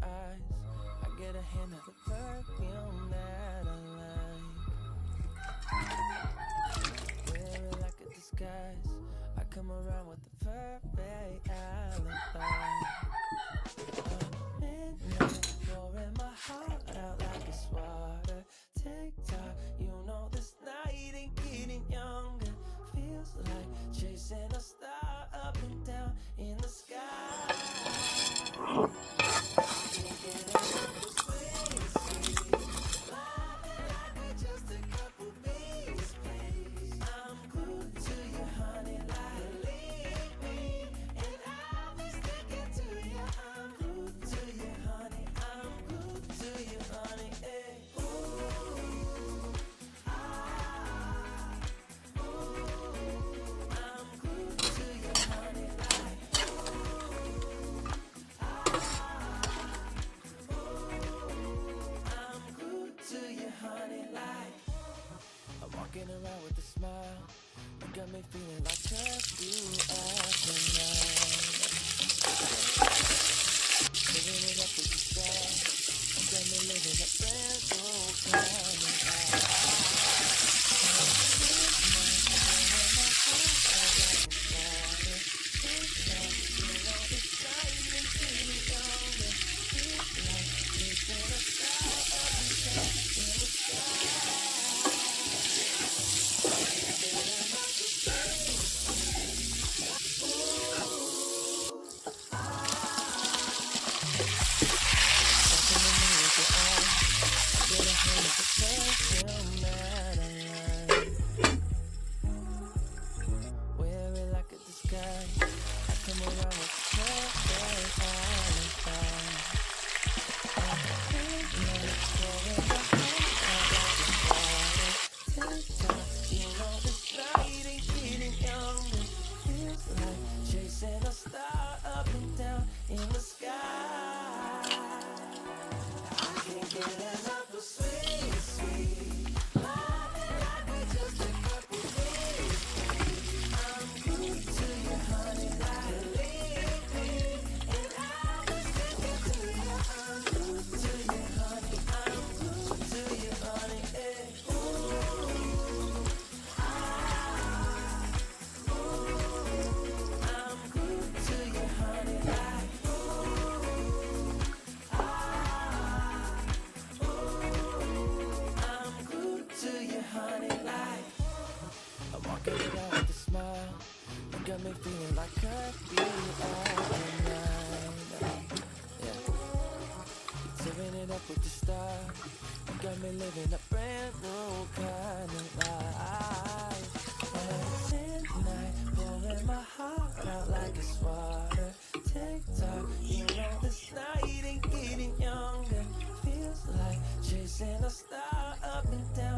eyes. I get a hint of the perfume that I like. Wear it like a disguise. I come around with the perfect alibi. Midnight, pouring my heart out like it's water. Tick-tock, you know this night ain't getting younger. Feels like chasing a star up and down in the sky. Can't get enough of sweet, sweet. Loving like we're just a couple bees, please. I'm glued to you, honey, like leave me, and I'll be sticking to you. I'm glued to you, honey. I'm glued to you, honey. Hey. Ooh, ah, ooh. I'm glued to you, honey, like I'm glued to you, honey, like I'm walking around with a smile. You got me feeling like curfew after night. Living it up with the stars. You got me living a brand new kind of life. Wear it like a disguise. I come around with the perfect alibi. TikTok, you know this night ain't getting younger. Feels like chasing a star up and down in the sky. I can't get enough of sweet, sweet. Loving like we're just a couple days. I'm glued to you, honey, like leave me, and I'll be sticking to you. I'm glued to you, honey. I'm glued to you, honey. Hey. Ooh, ah, ooh. I'm glued to you, honey, like I'm glued to you, honey, like I'm walking around with a smile. You got me feeling like curfew after night. Yeah, tearing it up with the stars. You got me living a brand new kind of life. And midnight, pouring my heart out like it's water. Tick-tock, you know this night ain't getting younger. Feels like chasing a star up and down